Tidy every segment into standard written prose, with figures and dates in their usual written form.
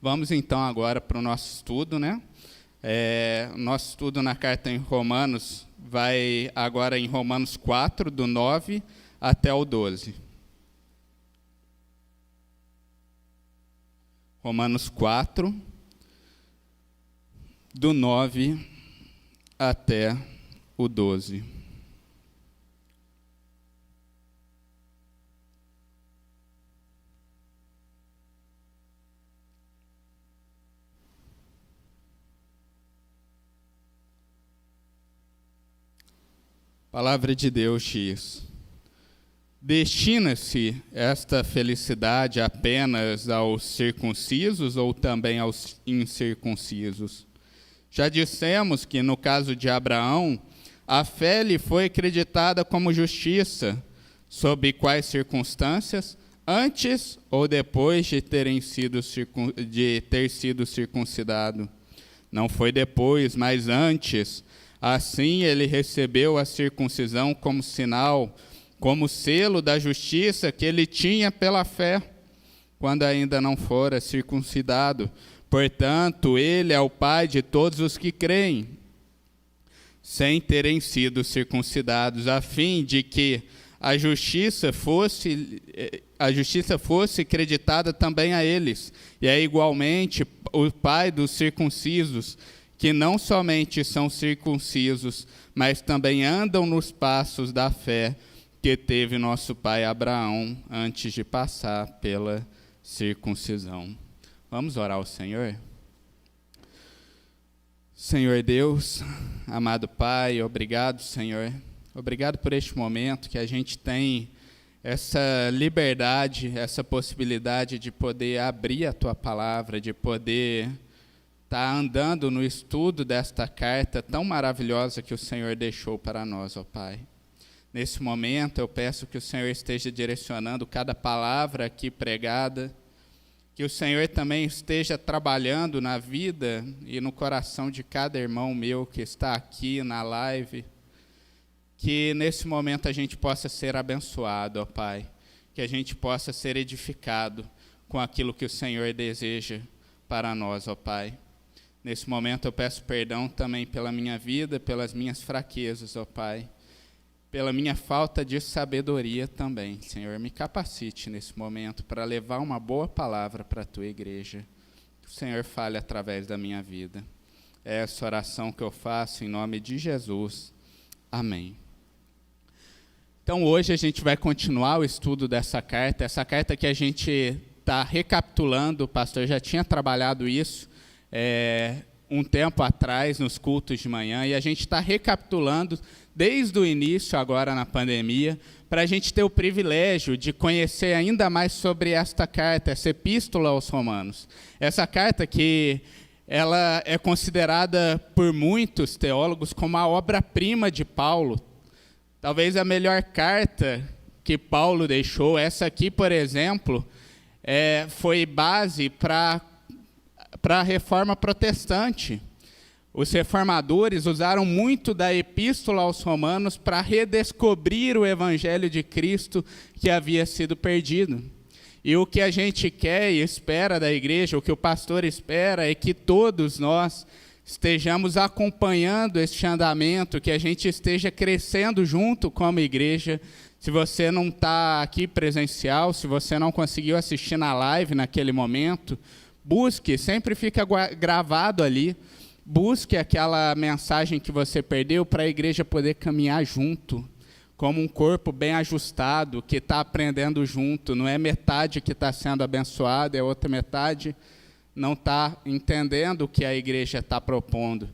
Vamos então agora para o nosso estudo, né? Nosso estudo na carta em Romanos vai agora em Romanos 4, do 9 até o 12. Romanos 4, do 9 até o 12. Palavra de Deus diz: destina-se esta felicidade apenas aos circuncisos ou também aos incircuncisos? Já dissemos que, no caso de Abraão, a fé lhe foi acreditada como justiça. Sob quais circunstâncias? Antes ou depois de ter sido circuncidado? Não foi depois, mas antes. Assim ele recebeu a circuncisão como sinal, como selo da justiça que ele tinha pela fé, quando ainda não fora circuncidado. Portanto, ele é o Pai de todos os que creem, sem terem sido circuncidados, a fim de que a justiça fosse acreditada também a eles. E é igualmente o Pai dos circuncisos, que não somente são circuncisos, mas também andam nos passos da fé que teve nosso pai Abraão antes de passar pela circuncisão. Vamos orar ao Senhor? Senhor Deus, amado Pai, obrigado, Senhor. Obrigado por este momento que a gente tem essa liberdade, essa possibilidade de poder abrir a Tua palavra, de poder estar andando no estudo desta carta tão maravilhosa que o Senhor deixou para nós, ó Pai. Nesse momento, eu peço que o Senhor esteja direcionando cada palavra aqui pregada, que o Senhor também esteja trabalhando na vida e no coração de cada irmão meu que está aqui na live, que nesse momento a gente possa ser abençoado, ó Pai, que a gente possa ser edificado com aquilo que o Senhor deseja para nós, ó Pai. Nesse momento eu peço perdão também pela minha vida, pelas minhas fraquezas, ó Pai, pela minha falta de sabedoria também. Senhor, me capacite nesse momento para levar uma boa palavra para a Tua igreja. Que o Senhor fale através da minha vida. É essa oração que eu faço em nome de Jesus. Amém. Então hoje a gente vai continuar o estudo dessa carta. Essa carta que a gente está recapitulando, o pastor já tinha trabalhado isso, um tempo atrás, nos cultos de manhã, e a gente está recapitulando desde o início, agora na pandemia, para a gente ter o privilégio de conhecer ainda mais sobre esta carta, essa epístola aos Romanos. Essa carta que ela é considerada por muitos teólogos como a obra-prima de Paulo, talvez a melhor carta que Paulo deixou. Essa aqui, por exemplo, foi base para a reforma protestante. Os reformadores usaram muito da epístola aos Romanos para redescobrir o evangelho de Cristo que havia sido perdido. E o que a gente quer e espera da igreja, o que o pastor espera, é que todos nós estejamos acompanhando este andamento, que a gente esteja crescendo junto como igreja. Se você não está aqui presencial, se você não conseguiu assistir na live naquele momento, busque, sempre fica gravado ali, busque aquela mensagem que você perdeu para a igreja poder caminhar junto, como um corpo bem ajustado, que está aprendendo junto. Não é metade que está sendo abençoada, é outra metade não está entendendo o que a igreja está propondo.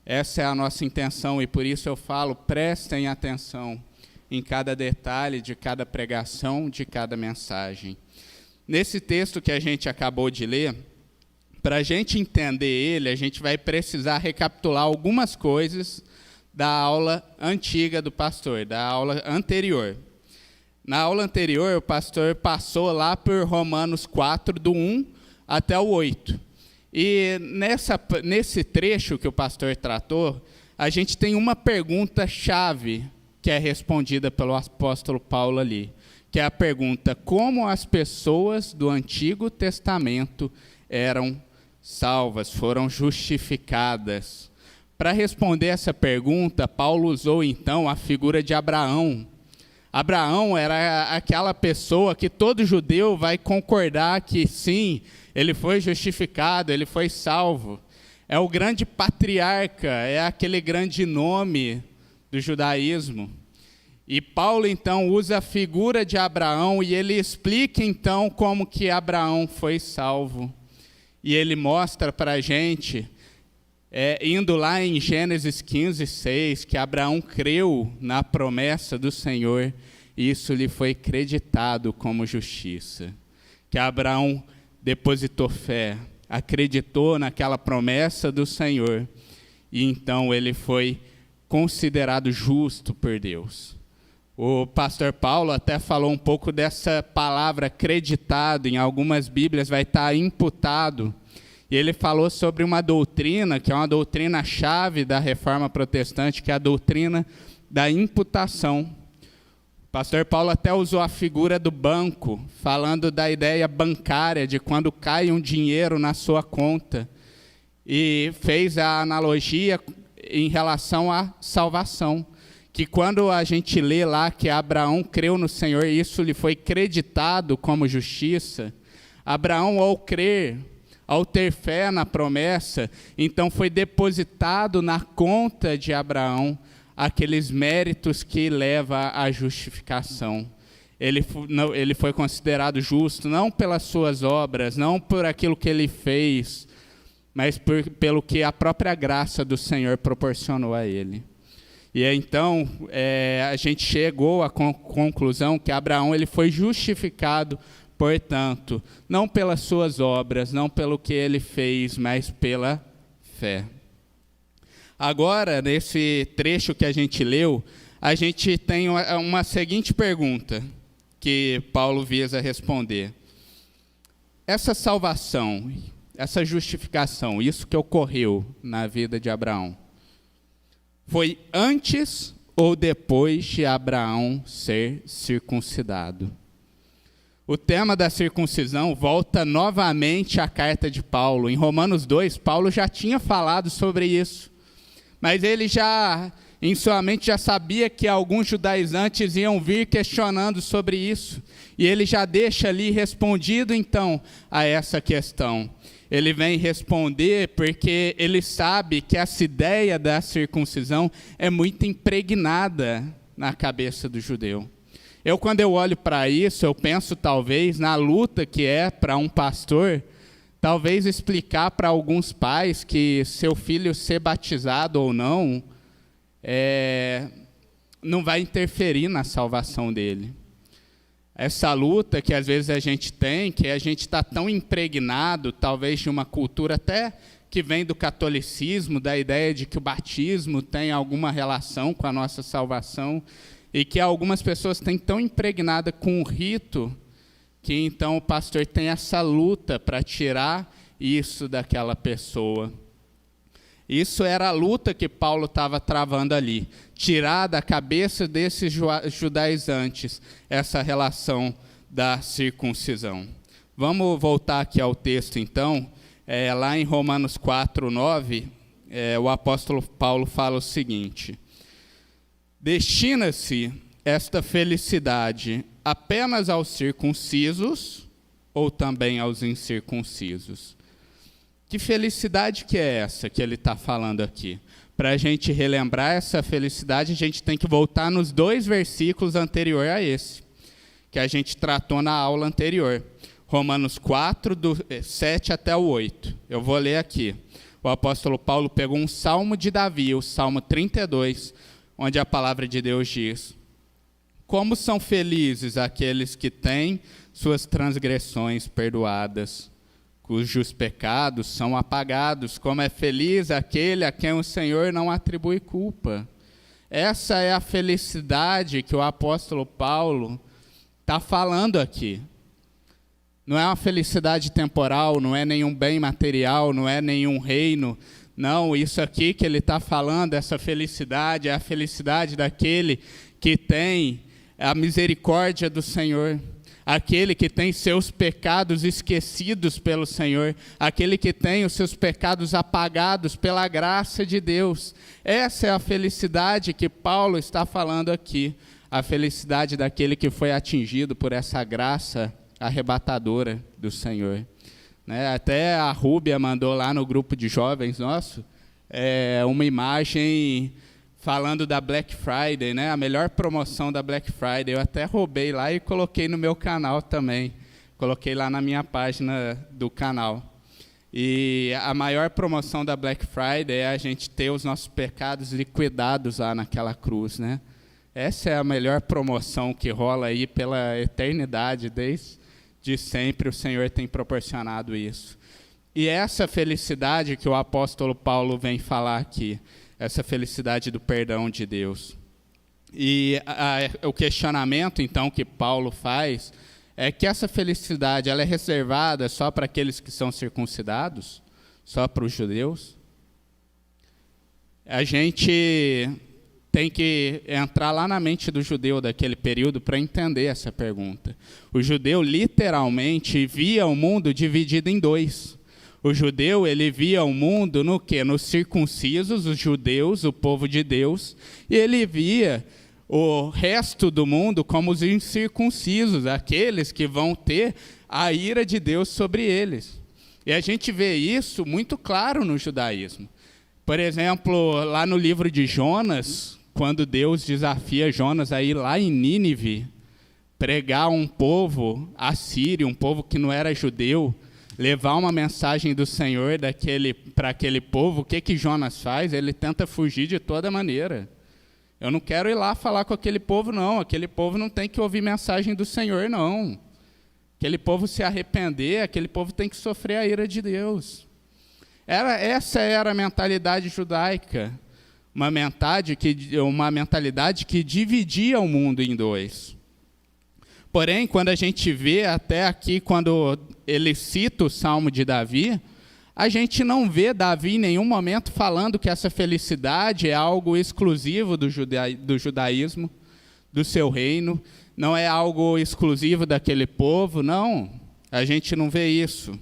Essa é a nossa intenção e por isso eu falo, prestem atenção em cada detalhe de cada pregação, de cada mensagem. Nesse texto que a gente acabou de ler, para a gente entender ele, a gente vai precisar recapitular algumas coisas da aula antiga do pastor, da aula anterior. Na aula anterior, o pastor passou lá por Romanos 4, do 1 até o 8. E nesse trecho que o pastor tratou, a gente tem uma pergunta-chave que é respondida pelo apóstolo Paulo ali, que é a pergunta: como as pessoas do Antigo Testamento eram salvas, foram justificadas. Para responder essa pergunta, Paulo usou então a figura de Abraão. Abraão era aquela pessoa que todo judeu vai concordar que sim, ele foi justificado, ele foi salvo. É o grande patriarca, é aquele grande nome do judaísmo. E Paulo, então, usa a figura de Abraão e ele explica, então, como que Abraão foi salvo. E ele mostra para a gente, indo lá em Gênesis 15:6, que Abraão creu na promessa do Senhor e isso lhe foi creditado como justiça. Que Abraão depositou fé, acreditou naquela promessa do Senhor e então ele foi considerado justo por Deus. O pastor Paulo até falou um pouco dessa palavra creditado, em algumas Bíblias vai estar imputado, e ele falou sobre uma doutrina, que é uma doutrina-chave da Reforma Protestante, que é a doutrina da imputação. O pastor Paulo até usou a figura do banco, falando da ideia bancária, de quando cai um dinheiro na sua conta, e fez a analogia em relação à salvação, que quando a gente lê lá que Abraão creu no Senhor e isso lhe foi creditado como justiça, Abraão, ao crer, ao ter fé na promessa, então foi depositado na conta de Abraão aqueles méritos que levam à justificação. Ele foi considerado justo, não pelas suas obras, não por aquilo que ele fez, mas pelo que a própria graça do Senhor proporcionou a ele. E então, a gente chegou à conclusão que Abraão ele foi justificado, portanto, não pelas suas obras, não pelo que ele fez, mas pela fé. Agora, nesse trecho que a gente leu, a gente tem uma seguinte pergunta que Paulo visa responder. Essa salvação, essa justificação, isso que ocorreu na vida de Abraão, foi antes ou depois de Abraão ser circuncidado? O tema da circuncisão volta novamente à carta de Paulo. Em Romanos 2, Paulo já tinha falado sobre isso. Mas ele já, em sua mente, já sabia que alguns judaizantes iam vir questionando sobre isso. E ele já deixa ali respondido, então, a essa questão. Ele vem responder porque ele sabe que essa ideia da circuncisão é muito impregnada na cabeça do judeu. Quando eu olho para isso, eu penso talvez na luta que é para um pastor, talvez explicar para alguns pais que seu filho ser batizado ou não, não vai interferir na salvação dele. Essa luta que às vezes a gente tem, que a gente está tão impregnado, talvez de uma cultura até que vem do catolicismo, da ideia de que o batismo tem alguma relação com a nossa salvação, e que algumas pessoas têm tão impregnada com o rito, que então o pastor tem essa luta para tirar isso daquela pessoa. Isso era a luta que Paulo estava travando ali, tirar da cabeça desses judaizantes essa relação da circuncisão. Vamos voltar aqui ao texto então, lá em Romanos 4:9, o apóstolo Paulo fala o seguinte: destina-se esta felicidade apenas aos circuncisos ou também aos incircuncisos? Que felicidade que é essa que ele está falando aqui? Para a gente relembrar essa felicidade, a gente tem que voltar nos 2 versículos anteriores a esse, que a gente tratou na aula anterior. Romanos 4, do 7 até o 8. Eu vou ler aqui. O apóstolo Paulo pegou um salmo de Davi, o Salmo 32, onde a palavra de Deus diz: como são felizes aqueles que têm suas transgressões perdoadas, cujos pecados são apagados, como é feliz aquele a quem o Senhor não atribui culpa. Essa é a felicidade que o apóstolo Paulo está falando aqui. Não é uma felicidade temporal, não é nenhum bem material, não é nenhum reino. Não, isso aqui que ele está falando, essa felicidade, é a felicidade daquele que tem a misericórdia do Senhor. aquele que tem seus pecados esquecidos pelo Senhor, aquele que tem os seus pecados apagados pela graça de Deus. Essa é a felicidade que Paulo está falando aqui, a felicidade daquele que foi atingido por essa graça arrebatadora do Senhor. Até a Rúbia mandou lá no grupo de jovens nosso uma imagem falando da Black Friday, a melhor promoção da Black Friday. Eu até roubei lá e coloquei no meu canal também. Coloquei lá na minha página do canal. E a maior promoção da Black Friday é a gente ter os nossos pecados liquidados lá naquela cruz, Essa é a melhor promoção que rola aí pela eternidade, desde sempre o Senhor tem proporcionado isso. E essa felicidade que o apóstolo Paulo vem falar aqui, essa felicidade do perdão de Deus. E o questionamento, então, que Paulo faz é que essa felicidade ela é reservada só para aqueles que são circuncidados? Só para os judeus? A gente tem que entrar lá na mente do judeu daquele período para entender essa pergunta. O judeu, literalmente, via o mundo dividido em dois. O judeu, ele via o mundo no quê? Nos circuncisos, os judeus, o povo de Deus, e ele via o resto do mundo como os incircuncisos, aqueles que vão ter a ira de Deus sobre eles. E a gente vê isso muito claro no judaísmo. Por exemplo, lá no livro de Jonas, quando Deus desafia Jonas a ir lá em Nínive, pregar um povo assírio, um povo que não era judeu, levar uma mensagem do Senhor para aquele povo, o que Jonas faz? Ele tenta fugir de toda maneira. Eu não quero ir lá falar com aquele povo, não. Aquele povo não tem que ouvir mensagem do Senhor, não. Aquele povo se arrepender, aquele povo tem que sofrer a ira de Deus. Essa era a mentalidade judaica, uma mentalidade que dividia o mundo em dois. Porém, quando a gente vê até aqui, quando ele cita o Salmo de Davi, a gente não vê Davi em nenhum momento falando que essa felicidade é algo exclusivo do judaísmo, do seu reino, não é algo exclusivo daquele povo, não. A gente não vê isso.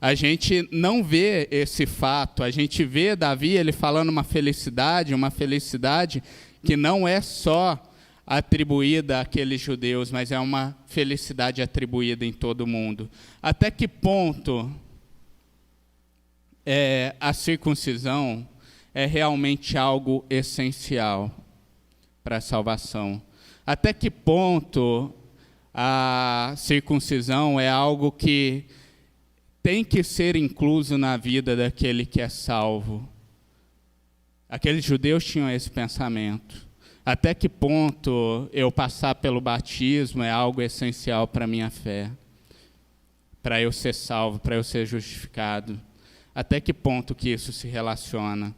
A gente não vê esse fato. A gente vê Davi ele falando uma felicidade que não é só atribuída àqueles judeus, mas é uma felicidade atribuída em todo o mundo. Até que ponto a circuncisão é realmente algo essencial para a salvação? Até que ponto a circuncisão é algo que tem que ser incluso na vida daquele que é salvo? Aqueles judeus tinham esse pensamento. Até que ponto eu passar pelo batismo é algo essencial para a minha fé? Para eu ser salvo, para eu ser justificado? Até que ponto que isso se relaciona?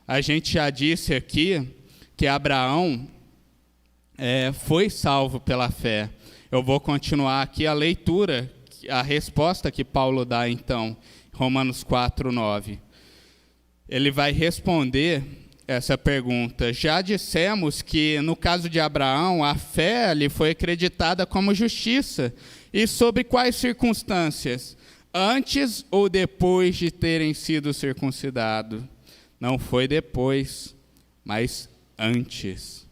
A gente já disse aqui que Abraão foi salvo pela fé. Eu vou continuar aqui a leitura, a resposta que Paulo dá, então, Romanos 4:9. Ele vai responder essa pergunta. Já dissemos que, no caso de Abraão, a fé lhe foi acreditada como justiça. E sob quais circunstâncias? Antes ou depois de terem sido circuncidados? Não foi depois, mas antes.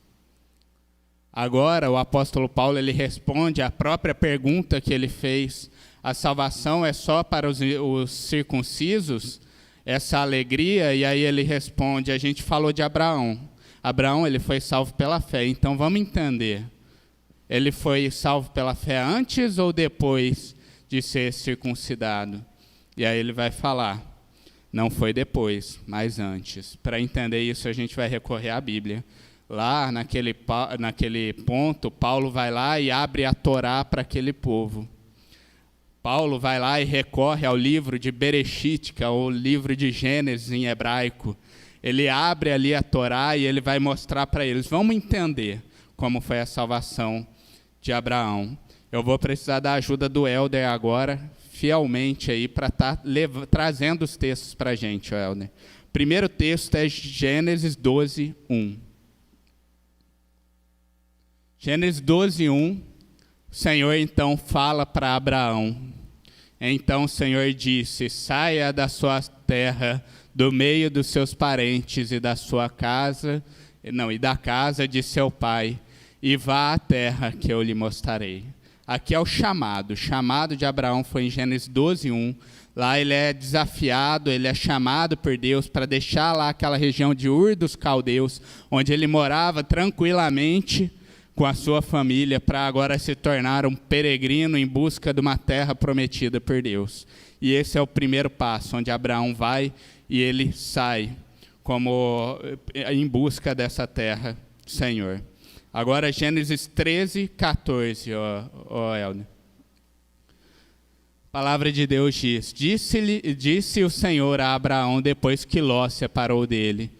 Agora, o apóstolo Paulo ele responde à própria pergunta que ele fez. A salvação é só para os circuncisos? Essa alegria, e aí ele responde, a gente falou de Abraão. Abraão, ele foi salvo pela fé, então vamos entender. Ele foi salvo pela fé antes ou depois de ser circuncidado? E aí ele vai falar, não foi depois, mas antes. Para entender isso, a gente vai recorrer à Bíblia. Lá, naquele ponto, Paulo vai lá e abre a Torá para aquele povo. Paulo vai lá e recorre ao livro de Bereshit, que é o livro de Gênesis em hebraico. Ele abre ali a Torá e ele vai mostrar para eles. Vamos entender como foi a salvação de Abraão. Eu vou precisar da ajuda do Helder agora, fielmente, aí para estar trazendo os textos para a gente, Helder. Primeiro texto é Gênesis 12:1. Gênesis 12:1 O Senhor então fala para Abraão. Então o Senhor disse: saia da sua terra, do meio dos seus parentes e da sua casa, e da casa de seu pai, e vá à terra que eu lhe mostrarei. Aqui é o chamado de Abraão foi em Gênesis 12:1. Lá ele é desafiado, ele é chamado por Deus para deixar lá aquela região de Ur dos Caldeus, onde ele morava tranquilamente com a sua família, para agora se tornar um peregrino em busca de uma terra prometida por Deus. E esse é o primeiro passo, onde Abraão vai e ele sai em busca dessa terra, Senhor. Agora Gênesis 13:14, ó Helder. A palavra de Deus diz: disse o Senhor a Abraão depois que Ló se separou dele: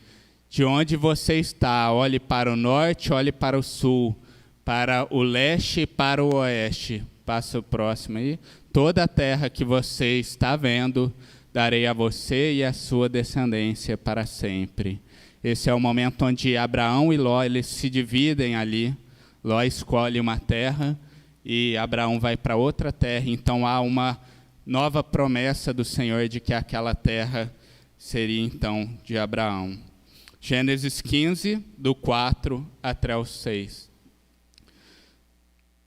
de onde você está, olhe para o norte, olhe para o sul, para o leste e para o oeste. Passa o próximo aí. Toda a terra que você está vendo, darei a você e a sua descendência para sempre. Esse é o momento onde Abraão e Ló eles se dividem ali. Ló escolhe uma terra e Abraão vai para outra terra. Então há uma nova promessa do Senhor de que aquela terra seria então de Abraão. Gênesis 15, do 4 até o 6.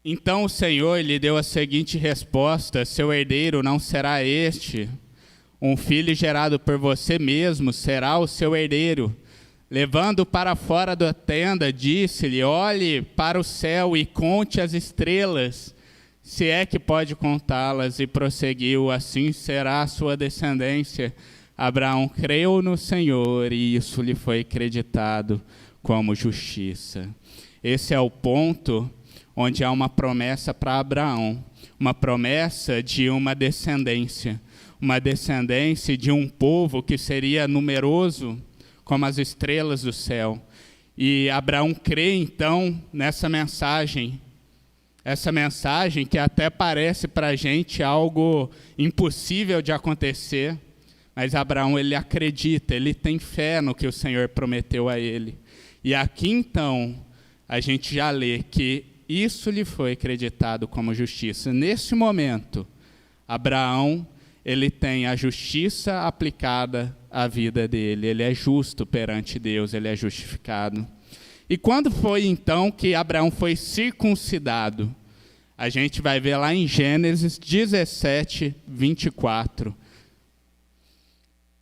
Então o Senhor lhe deu a seguinte resposta: seu herdeiro não será este. Um filho gerado por você mesmo será o seu herdeiro. Levando para fora da tenda, disse-lhe: olhe para o céu e conte as estrelas, se é que pode contá-las. E prosseguiu: assim será a sua descendência. Abraão creu no Senhor e isso lhe foi creditado como justiça. Esse é o ponto onde há uma promessa para Abraão, uma promessa de uma descendência de um povo que seria numeroso como as estrelas do céu. E Abraão crê, então, nessa mensagem. Essa mensagem que até parece para a gente algo impossível de acontecer, mas Abraão, ele acredita, ele tem fé no que o Senhor prometeu a ele. E aqui, então, a gente já lê que isso lhe foi acreditado como justiça. Nesse momento, Abraão, ele tem a justiça aplicada à vida dele. Ele é justo perante Deus, ele é justificado. E quando foi então que Abraão foi circuncidado? A gente vai ver lá em Gênesis 17:24.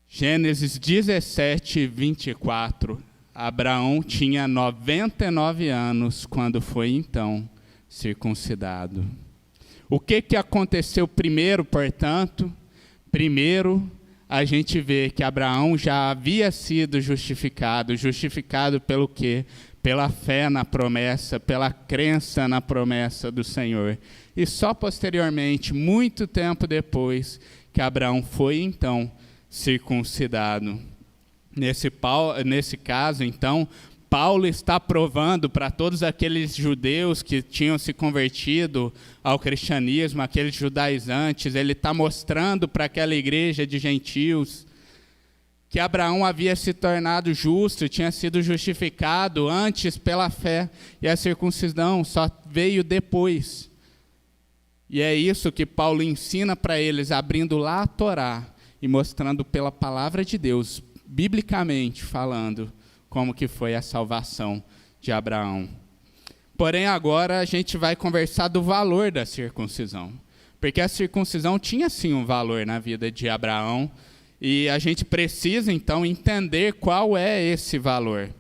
Gênesis 17:24. Abraão tinha 99 anos quando foi então circuncidado. O que aconteceu primeiro, portanto? Primeiro, a gente vê que Abraão já havia sido justificado pelo quê? Pela fé na promessa, pela crença na promessa do Senhor. E só posteriormente, muito tempo depois, que Abraão foi então circuncidado. Nesse caso, então, Paulo está provando para todos aqueles judeus que tinham se convertido ao cristianismo, aqueles judaizantes, ele está mostrando para aquela igreja de gentios que Abraão havia se tornado justo, tinha sido justificado antes pela fé, e a circuncisão só veio depois. E é isso que Paulo ensina para eles, abrindo lá a Torá e mostrando pela palavra de Deus, biblicamente falando, como que foi a salvação de Abraão. Porém, agora a gente vai conversar do valor da circuncisão. Porque a circuncisão tinha, sim, um valor na vida de Abraão. E a gente precisa, então, entender qual é esse valor.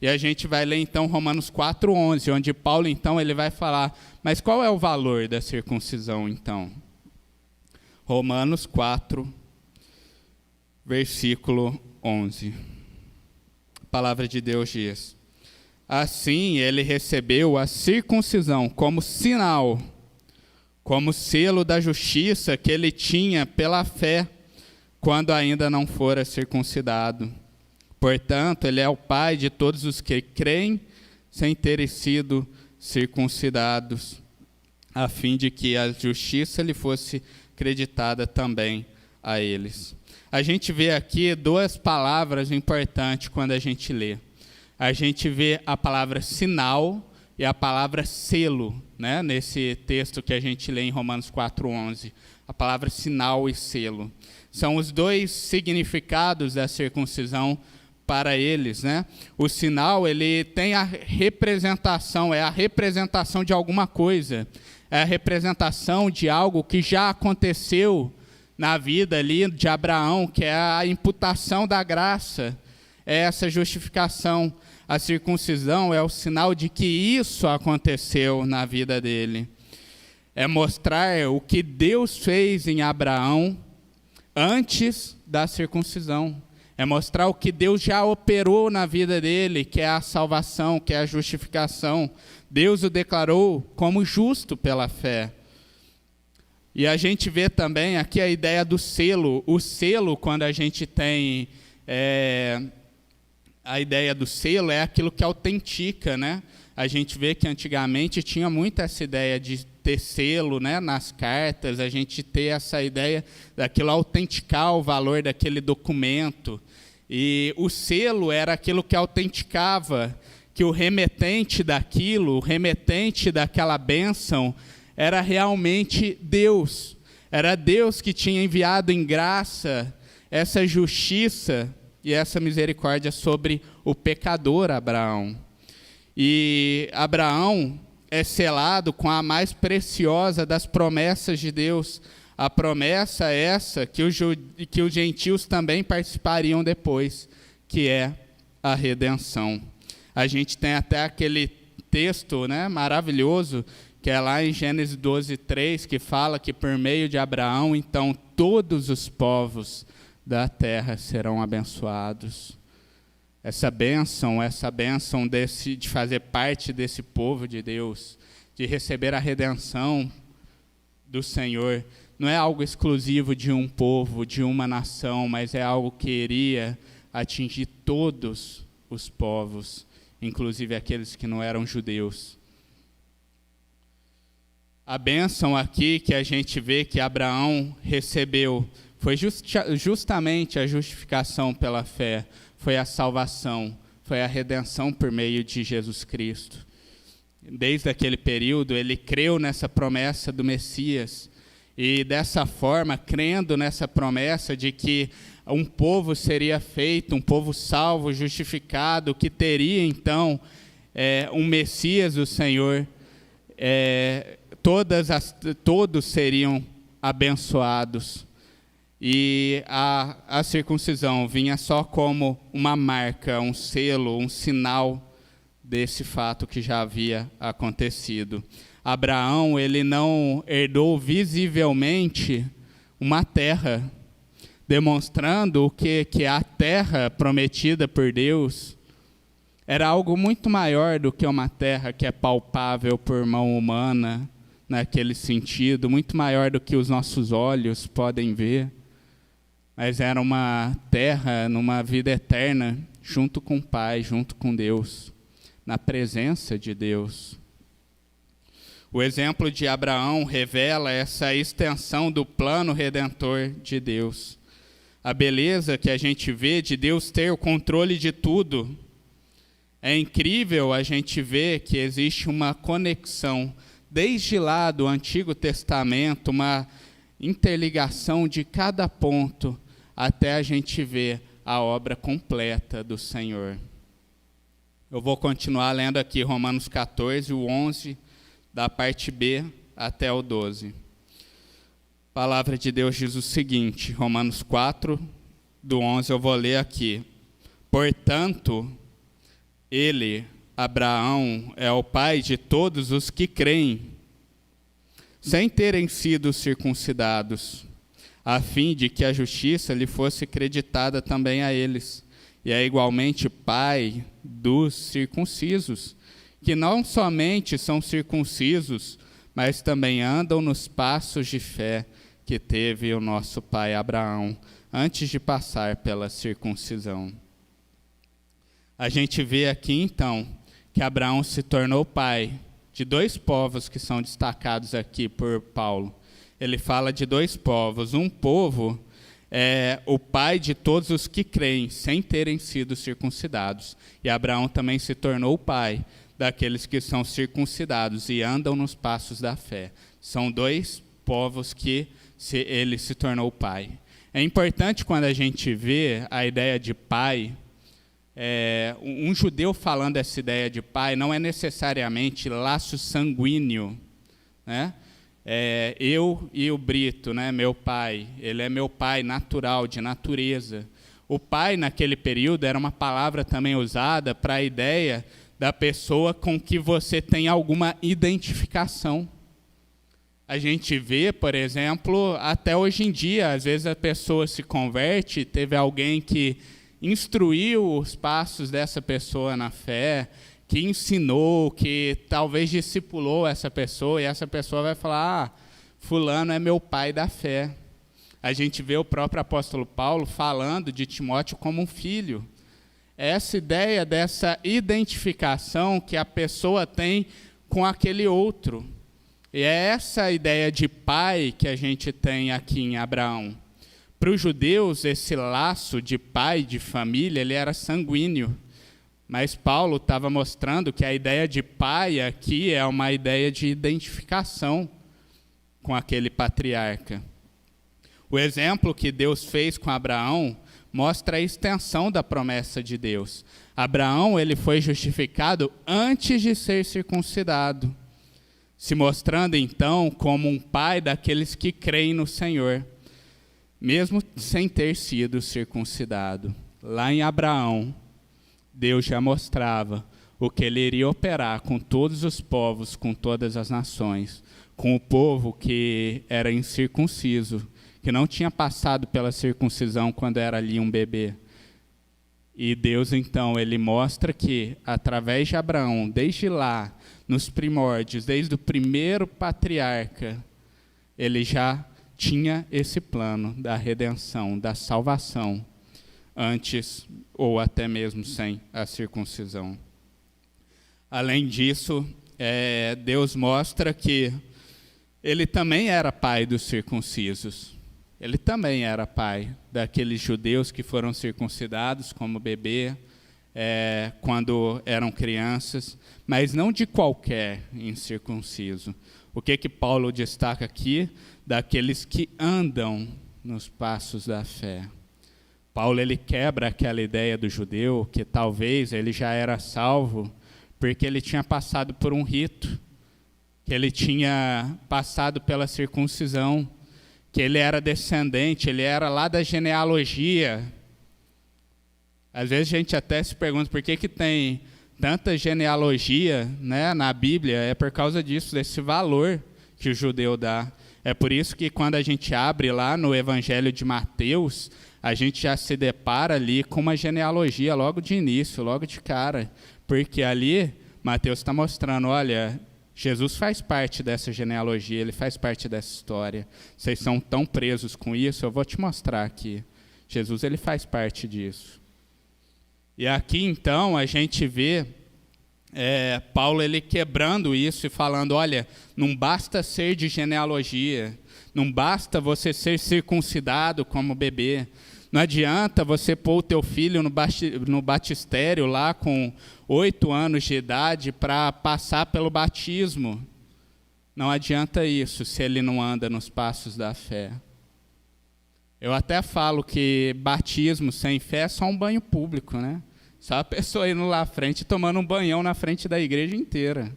E a gente vai ler, então, Romanos 4:11, onde Paulo, então, ele vai falar, mas qual é o valor da circuncisão, então? Romanos 4, versículo 11. A palavra de Deus diz: assim ele recebeu a circuncisão como sinal, como selo da justiça que ele tinha pela fé, quando ainda não fora circuncidado. Portanto, ele é o pai de todos os que creem sem terem sido circuncidados, a fim de que a justiça lhe fosse creditada também a eles. A gente vê aqui duas palavras importantes quando a gente lê. A gente vê a palavra sinal e a palavra selo, né, nesse texto que a gente lê em Romanos 4:11. A palavra sinal e selo. São os dois significados da circuncisão para eles, né? O sinal, ele tem a representação, é a representação de alguma coisa. É a representação de algo que já aconteceu na vida ali de Abraão, que é a imputação da graça, é essa justificação. A circuncisão é o sinal de que isso aconteceu na vida dele. É mostrar o que Deus fez em Abraão antes da circuncisão. É mostrar o que Deus já operou na vida dele, que é a salvação, que é a justificação. Deus o declarou como justo pela fé. E a gente vê também aqui a ideia do selo. O selo, quando a gente tem a ideia do selo, é aquilo que autentica, né? A gente vê que antigamente tinha muito essa ideia de ter selo, né, nas cartas, a gente ter essa ideia daquilo autenticar o valor daquele documento. E o selo era aquilo que autenticava que o remetente daquilo, o remetente daquela bênção, era realmente Deus. Era Deus que tinha enviado em graça essa justiça e essa misericórdia sobre o pecador Abraão. E Abraão é selado com a mais preciosa das promessas de Deus, a promessa essa que os gentios também participariam depois, que é a redenção. A gente tem até aquele texto, né, maravilhoso, que é lá em Gênesis 12:3, que fala que por meio de Abraão, então, todos os povos da terra serão abençoados. Essa bênção de fazer parte desse povo de Deus, de receber a redenção do Senhor, não é algo exclusivo de um povo, de uma nação, mas é algo que iria atingir todos os povos, inclusive aqueles que não eram judeus. A bênção aqui que a gente vê que Abraão recebeu foi justamente a justificação pela fé, foi a salvação, foi a redenção por meio de Jesus Cristo. Desde aquele período, ele creu nessa promessa do Messias, e dessa forma, crendo nessa promessa de que um povo seria feito, um povo salvo, justificado, que teria então um Messias, o Senhor, todos seriam abençoados. E a circuncisão vinha só como uma marca, um selo, um sinal desse fato que já havia acontecido. Abraão, ele não herdou visivelmente uma terra, demonstrando que a terra prometida por Deus era algo muito maior do que uma terra que é palpável por mão humana, naquele sentido, muito maior do que os nossos olhos podem ver. Mas era uma terra numa vida eterna, junto com o Pai, junto com Deus, na presença de Deus. O exemplo de Abraão revela essa extensão do plano redentor de Deus. A beleza que a gente vê de Deus ter o controle de tudo. É incrível a gente ver que existe uma conexão, desde lá do Antigo Testamento, uma interligação de cada ponto, até a gente ver a obra completa do Senhor. Eu vou continuar lendo aqui Romanos 14, o 11, da parte B até o 12. A palavra de Deus diz o seguinte, Romanos 4, do 11, eu vou ler aqui. Portanto, ele, Abraão, é o pai de todos os que creem, sem terem sido circuncidados, a fim de que a justiça lhe fosse creditada também a eles, e é igualmente pai dos circuncisos, que não somente são circuncisos, mas também andam nos passos de fé que teve o nosso pai Abraão, antes de passar pela circuncisão. A gente vê aqui, então, que Abraão se tornou pai de dois povos que são destacados aqui por Paulo. Ele fala de dois povos. Um povo é o pai de todos os que creem, sem terem sido circuncidados. E Abraão também se tornou pai daqueles que são circuncidados e andam nos passos da fé. São dois povos que ele se tornou pai. É importante quando a gente vê a ideia de pai, um judeu falando essa ideia de pai não é necessariamente laço sanguíneo, né? Eu e o Brito, né, meu pai, ele é meu pai natural, de natureza. O pai, naquele período, era uma palavra também usada para a ideia da pessoa com que você tem alguma identificação. A gente vê, por exemplo, até hoje em dia, às vezes a pessoa se converte, teve alguém que instruiu os passos dessa pessoa na fé, que ensinou, que talvez discipulou essa pessoa, e essa pessoa vai falar, fulano é meu pai da fé. A gente vê o próprio apóstolo Paulo falando de Timóteo como um filho. Essa ideia dessa identificação que a pessoa tem com aquele outro. E é essa ideia de pai que a gente tem aqui em Abraão. Para os judeus, esse laço de pai, de família, ele era sanguíneo. Mas Paulo estava mostrando que a ideia de pai aqui é uma ideia de identificação com aquele patriarca. O exemplo que Deus fez com Abraão mostra a extensão da promessa de Deus. Abraão, ele foi justificado antes de ser circuncidado, se mostrando então como um pai daqueles que creem no Senhor, mesmo sem ter sido circuncidado. Lá em Abraão, Deus já mostrava o que ele iria operar com todos os povos, com todas as nações, com o povo que era incircunciso, que não tinha passado pela circuncisão quando era ali um bebê. E Deus, então, ele mostra que, através de Abraão, desde lá, nos primórdios, desde o primeiro patriarca, ele já tinha esse plano da redenção, da salvação, antes ou até mesmo sem a circuncisão. Além disso, Deus mostra que ele também era pai dos circuncisos. Ele também era pai daqueles judeus que foram circuncidados como bebê, quando eram crianças, mas não de qualquer incircunciso. O que Paulo destaca aqui? Daqueles que andam nos passos da fé. Paulo, ele quebra aquela ideia do judeu que talvez ele já era salvo porque ele tinha passado por um rito, que ele tinha passado pela circuncisão, que ele era descendente, ele era lá da genealogia. Às vezes a gente até se pergunta por que tem tanta genealogia, né, na Bíblia. É por causa disso, desse valor que o judeu dá. É por isso que quando a gente abre lá no Evangelho de Mateus, a gente já se depara ali com uma genealogia logo de início, logo de cara. Porque ali, Mateus está mostrando, olha, Jesus faz parte dessa genealogia, ele faz parte dessa história. Vocês são tão presos com isso, eu vou te mostrar aqui. Jesus, ele faz parte disso. E aqui, então, a gente vê Paulo, ele quebrando isso e falando, olha, não basta ser de genealogia, não basta você ser circuncidado como bebê, não adianta você pôr o teu filho no batistério lá com 8 anos de idade para passar pelo batismo. Não adianta isso se ele não anda nos passos da fé. Eu até falo que batismo sem fé é só um banho público, né? Só a pessoa indo lá à frente tomando um banhão na frente da igreja inteira.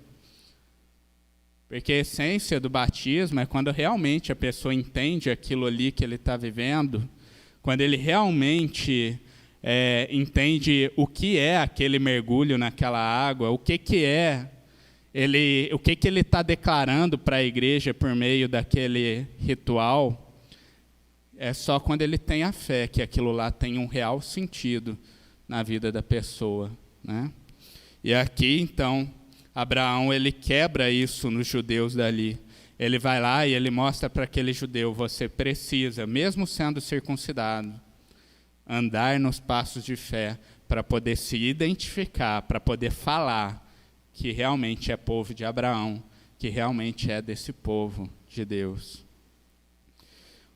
Porque a essência do batismo é quando realmente a pessoa entende aquilo ali que ele está vivendo, quando ele realmente entende o que é aquele mergulho naquela água, o que é o que ele está declarando para a igreja por meio daquele ritual. É só quando ele tem a fé que aquilo lá tem um real sentido na vida da pessoa, né? E aqui, então, Abraão, ele quebra isso nos judeus dali. Ele vai lá e ele mostra para aquele judeu, você precisa, mesmo sendo circuncidado, andar nos passos de fé para poder se identificar, para poder falar que realmente é povo de Abraão, que realmente é desse povo de Deus.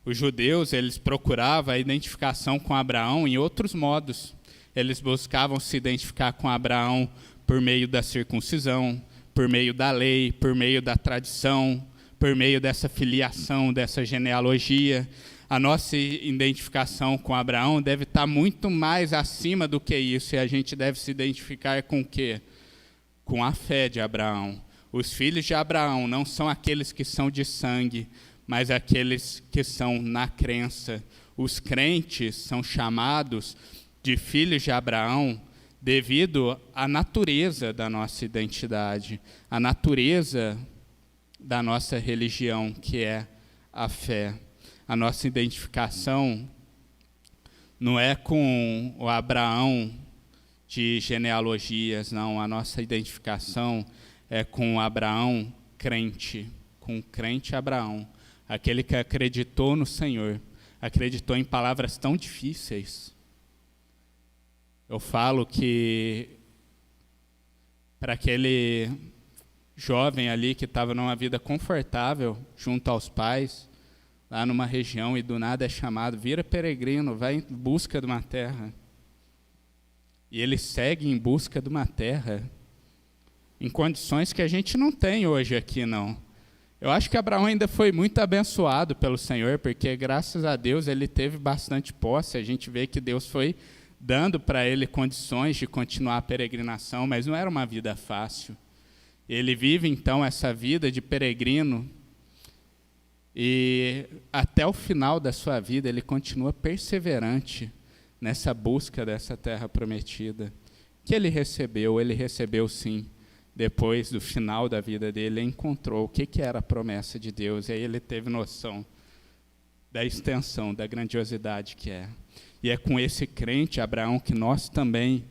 Os judeus, eles procuravam a identificação com Abraão em outros modos. Eles buscavam se identificar com Abraão por meio da circuncisão, por meio da lei, por meio da tradição, por meio dessa filiação, dessa genealogia. A nossa identificação com Abraão deve estar muito mais acima do que isso, e a gente deve se identificar com o quê? Com a fé de Abraão. Os filhos de Abraão não são aqueles que são de sangue, mas aqueles que são na crença. Os crentes são chamados de filhos de Abraão devido à natureza da nossa identidade, à natureza da nossa religião, que é a fé. A nossa identificação não é com o Abraão de genealogias, não. A nossa identificação é com o Abraão crente, com o crente Abraão, aquele que acreditou no Senhor, acreditou em palavras tão difíceis. Eu falo que para aquele jovem ali que estava numa vida confortável junto aos pais, lá numa região, e do nada é chamado, vira peregrino, vai em busca de uma terra. E ele segue em busca de uma terra em condições que a gente não tem hoje aqui, não. Eu acho que Abraão ainda foi muito abençoado pelo Senhor, porque graças a Deus ele teve bastante posse. A gente vê que Deus foi dando para ele condições de continuar a peregrinação, mas não era uma vida fácil. Ele vive, então, essa vida de peregrino, e até o final da sua vida ele continua perseverante nessa busca dessa terra prometida. Que ele recebeu sim. Depois do final da vida dele, ele encontrou o que era a promessa de Deus, e aí ele teve noção da extensão, da grandiosidade que é. E é com esse crente, Abraão, que nós também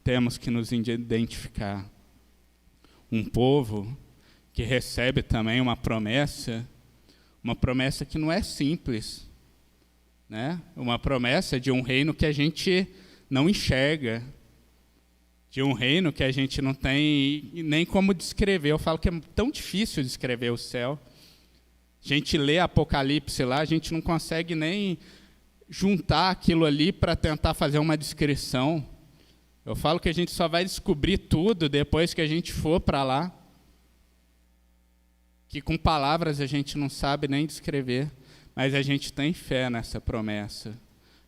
temos que nos identificar. Um povo que recebe também uma promessa que não é simples, né? Uma promessa de um reino que a gente não enxerga, de um reino que a gente não tem nem como descrever. Eu falo que é tão difícil descrever o céu. A gente lê Apocalipse lá, a gente não consegue nem juntar aquilo ali para tentar fazer uma descrição. Eu falo que a gente só vai descobrir tudo depois que a gente for para lá, que com palavras a gente não sabe nem descrever, mas a gente tem fé nessa promessa.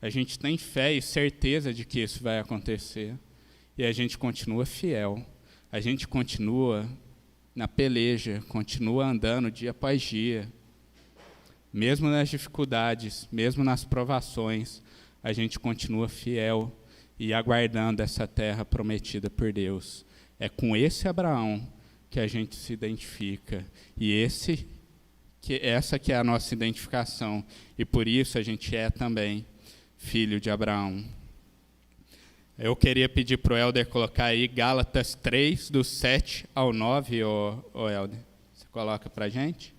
A gente tem fé e certeza de que isso vai acontecer. E a gente continua fiel. A gente continua na peleja, continua andando dia após dia. Mesmo nas dificuldades, mesmo nas provações, a gente continua fiel e aguardando essa terra prometida por Deus. É com esse Abraão que a gente se identifica. E essa que é a nossa identificação. E por isso a gente é também filho de Abraão. Eu queria pedir para o Helder colocar aí Gálatas 3, do 7 ao 9, ô Helder. Você coloca para a gente?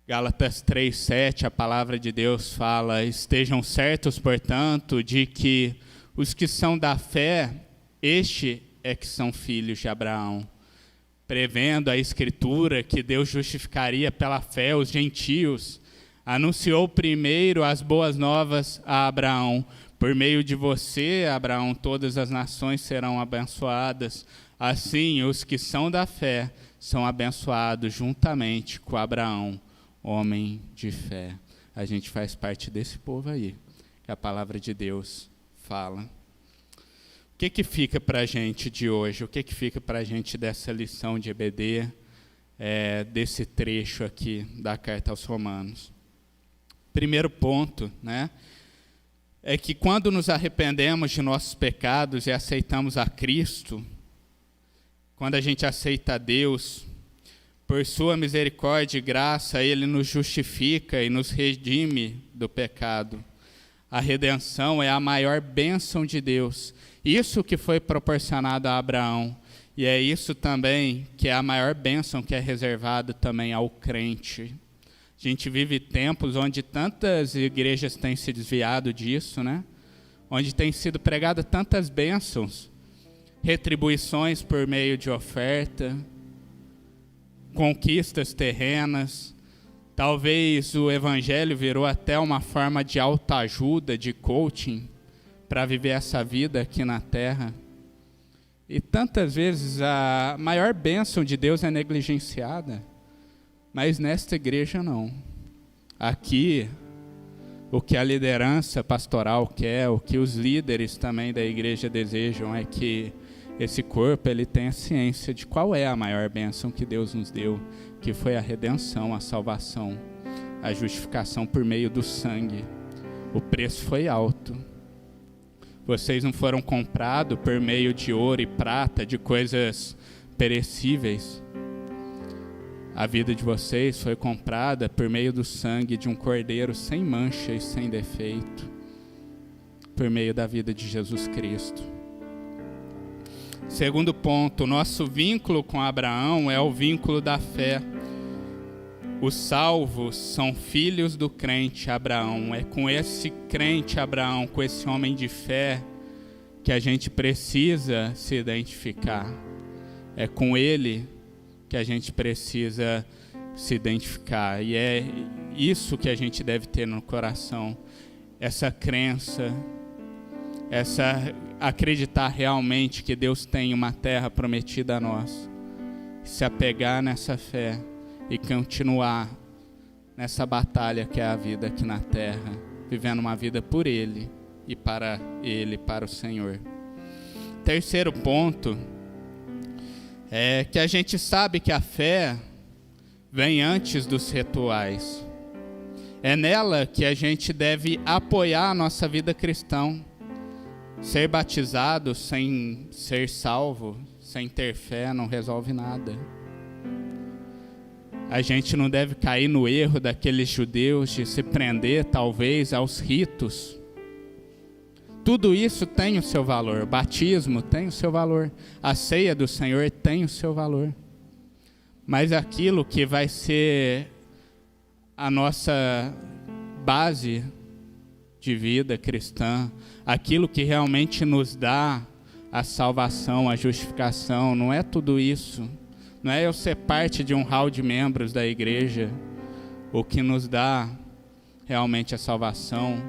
Gálatas 3, 7, a palavra de Deus fala: estejam certos, portanto, de que os que são da fé, este é que são filhos de Abraão. Prevendo a Escritura que Deus justificaria pela fé os gentios, anunciou primeiro as boas novas a Abraão. Por meio de você, Abraão, todas as nações serão abençoadas. Assim, os que são da fé são abençoados juntamente com Abraão, homem de fé. A gente faz parte desse povo aí, que a palavra de Deus fala. O que fica para a gente de hoje? O que fica para a gente dessa lição de EBD, desse trecho aqui da carta aos Romanos? Primeiro ponto, né? É que quando nos arrependemos de nossos pecados e aceitamos a Cristo, quando a gente aceita a Deus, por sua misericórdia e graça, Ele nos justifica e nos redime do pecado. A redenção é a maior bênção de Deus. Isso que foi proporcionado a Abraão. E é isso também que é a maior bênção que é reservada também ao crente. A gente vive tempos onde tantas igrejas têm se desviado disso, né? Onde tem sido pregada tantas bênçãos, retribuições por meio de oferta, conquistas terrenas. Talvez o evangelho virou até uma forma de autoajuda, de coaching, para viver essa vida aqui na terra. E tantas vezes a maior bênção de Deus é negligenciada, mas nesta igreja não. Aqui, o que a liderança pastoral quer, o que os líderes também da igreja desejam é que esse corpo ele tenha ciência de qual é a maior bênção que Deus nos deu, que foi a redenção, a salvação, a justificação por meio do sangue. O preço foi alto. Vocês não foram comprados por meio de ouro e prata, de coisas perecíveis. A vida de vocês foi comprada por meio do sangue de um cordeiro sem mancha e sem defeito, por meio da vida de Jesus Cristo. Segundo ponto, nosso vínculo com Abraão é o vínculo da fé. Os salvos são filhos do crente Abraão. É com esse crente Abraão, com esse homem de fé, que a gente precisa se identificar. É com ele que a gente precisa se identificar. E é isso que a gente deve ter no coração. Essa crença, acreditar realmente que Deus tem uma terra prometida a nós. Se apegar nessa fé e continuar nessa batalha que é a vida aqui na terra, vivendo uma vida por Ele e para Ele, para o Senhor. Terceiro ponto é que a gente sabe que a fé vem antes dos rituais. É nela que a gente deve apoiar a nossa vida cristã. Ser batizado sem ser salvo, sem ter fé, não resolve nada. A gente não deve cair no erro daqueles judeus de se prender, talvez, aos ritos. Tudo isso tem o seu valor. O batismo tem o seu valor. A ceia do Senhor tem o seu valor. Mas aquilo que vai ser a nossa base de vida cristã, aquilo que realmente nos dá a salvação, a justificação, não é tudo isso. Não é eu ser parte de um hall de membros da igreja. O que nos dá realmente a salvação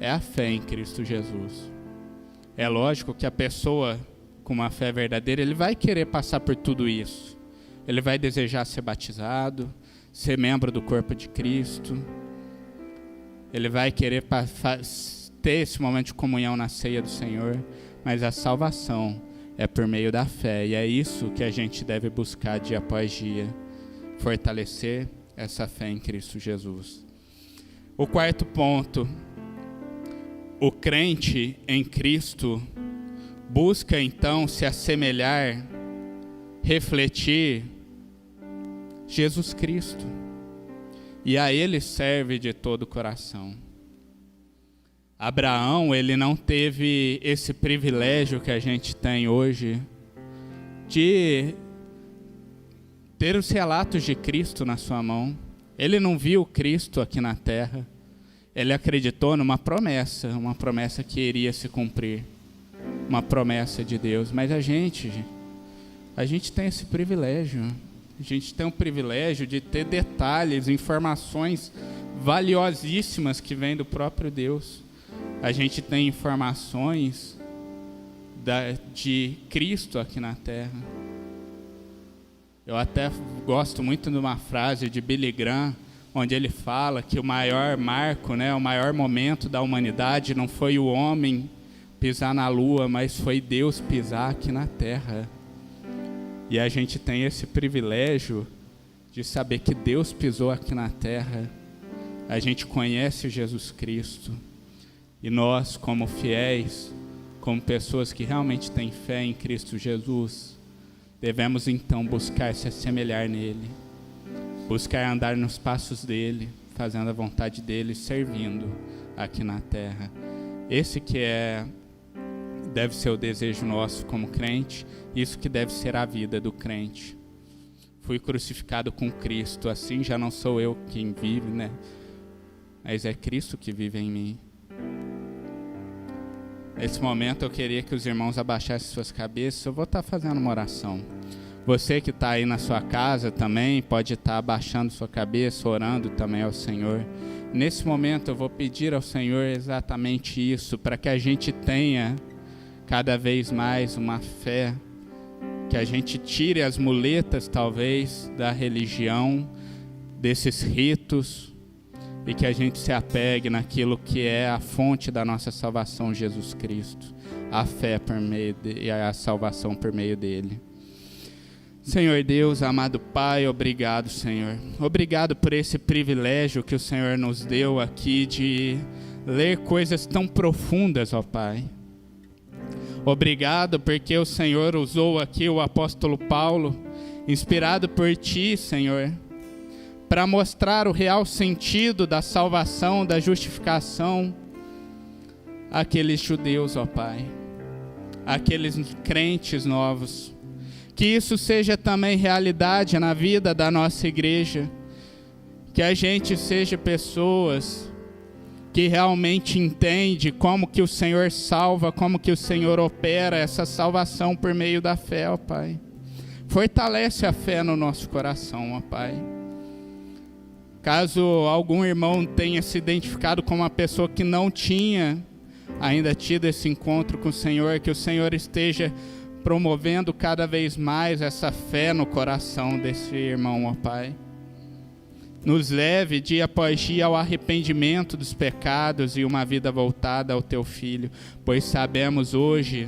é a fé em Cristo Jesus. É lógico que a pessoa com uma fé verdadeira, ele vai querer passar por tudo isso. Ele vai desejar ser batizado, ser membro do corpo de Cristo. Ele vai querer ter esse momento de comunhão na ceia do Senhor. Mas a salvação é por meio da fé, e é isso que a gente deve buscar dia após dia, fortalecer essa fé em Cristo Jesus. O quarto ponto, o crente em Cristo busca então se assemelhar, refletir Jesus Cristo, e a Ele serve de todo o coração. Abraão, ele não teve esse privilégio que a gente tem hoje de ter os relatos de Cristo na sua mão. Ele não viu Cristo aqui na terra. Ele acreditou numa promessa que iria se cumprir, uma promessa de Deus. Mas a gente tem esse privilégio. A gente tem o privilégio de ter detalhes, informações valiosíssimas que vêm do próprio Deus. A gente tem informações de Cristo aqui na terra. Eu até gosto muito de uma frase de Billy Graham, onde ele fala que o maior marco, o maior momento da humanidade não foi o homem pisar na lua, mas foi Deus pisar aqui na terra. E a gente tem esse privilégio de saber que Deus pisou aqui na terra. A gente conhece Jesus Cristo. E nós, como fiéis, como pessoas que realmente têm fé em Cristo Jesus, devemos então buscar se assemelhar nele, buscar andar nos passos dele, fazendo a vontade dele, servindo aqui na terra. Esse que deve ser o desejo nosso como crente, isso que deve ser a vida do crente. Fui crucificado com Cristo, assim já não sou eu quem vive, mas é Cristo que vive em mim. Nesse momento eu queria que os irmãos abaixassem suas cabeças. Eu vou estar fazendo uma oração. Você que está aí na sua casa também pode estar abaixando sua cabeça, orando também ao Senhor. Nesse momento eu vou pedir ao Senhor exatamente isso, para que a gente tenha cada vez mais uma fé que a gente tire as muletas, talvez, da religião, desses ritos, e que a gente se apegue naquilo que é a fonte da nossa salvação, Jesus Cristo, a fé por meio e a salvação por meio dele. Senhor Deus, amado Pai, obrigado, Senhor. Obrigado por esse privilégio que o Senhor nos deu aqui de ler coisas tão profundas, ó Pai. Obrigado porque o Senhor usou aqui o apóstolo Paulo, inspirado por Ti, Senhor, para mostrar o real sentido da salvação, da justificação àqueles judeus, ó Pai, àqueles crentes novos. Que isso seja também realidade na vida da nossa igreja, que a gente seja pessoas que realmente entende como que o Senhor salva, como que o Senhor opera essa salvação por meio da fé, ó Pai. Fortalece a fé no nosso coração, ó Pai. Caso algum irmão tenha se identificado com uma pessoa que não tinha ainda tido esse encontro com o Senhor, que o Senhor esteja promovendo cada vez mais essa fé no coração desse irmão, ó Pai. Nos leve dia após dia ao arrependimento dos pecados e uma vida voltada ao Teu Filho, pois sabemos hoje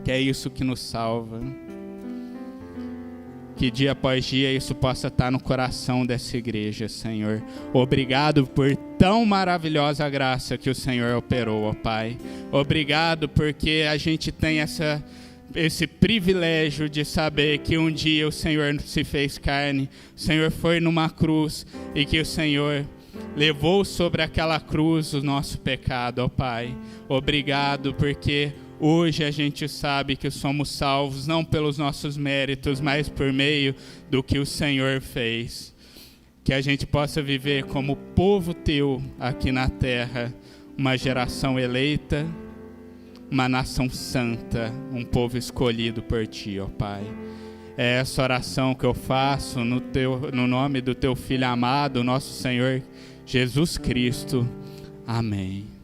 que é isso que nos salva. Que dia após dia isso possa estar no coração dessa igreja, Senhor. Obrigado por tão maravilhosa graça que o Senhor operou, ó Pai. Obrigado porque a gente tem esse privilégio de saber que um dia o Senhor se fez carne, o Senhor foi numa cruz e que o Senhor levou sobre aquela cruz o nosso pecado, ó Pai. Obrigado porque hoje a gente sabe que somos salvos não pelos nossos méritos, mas por meio do que o Senhor fez. Que a gente possa viver como povo Teu aqui na terra, uma geração eleita, uma nação santa, um povo escolhido por Ti, ó Pai. É essa oração que eu faço no nome do Teu Filho amado, nosso Senhor Jesus Cristo. Amém.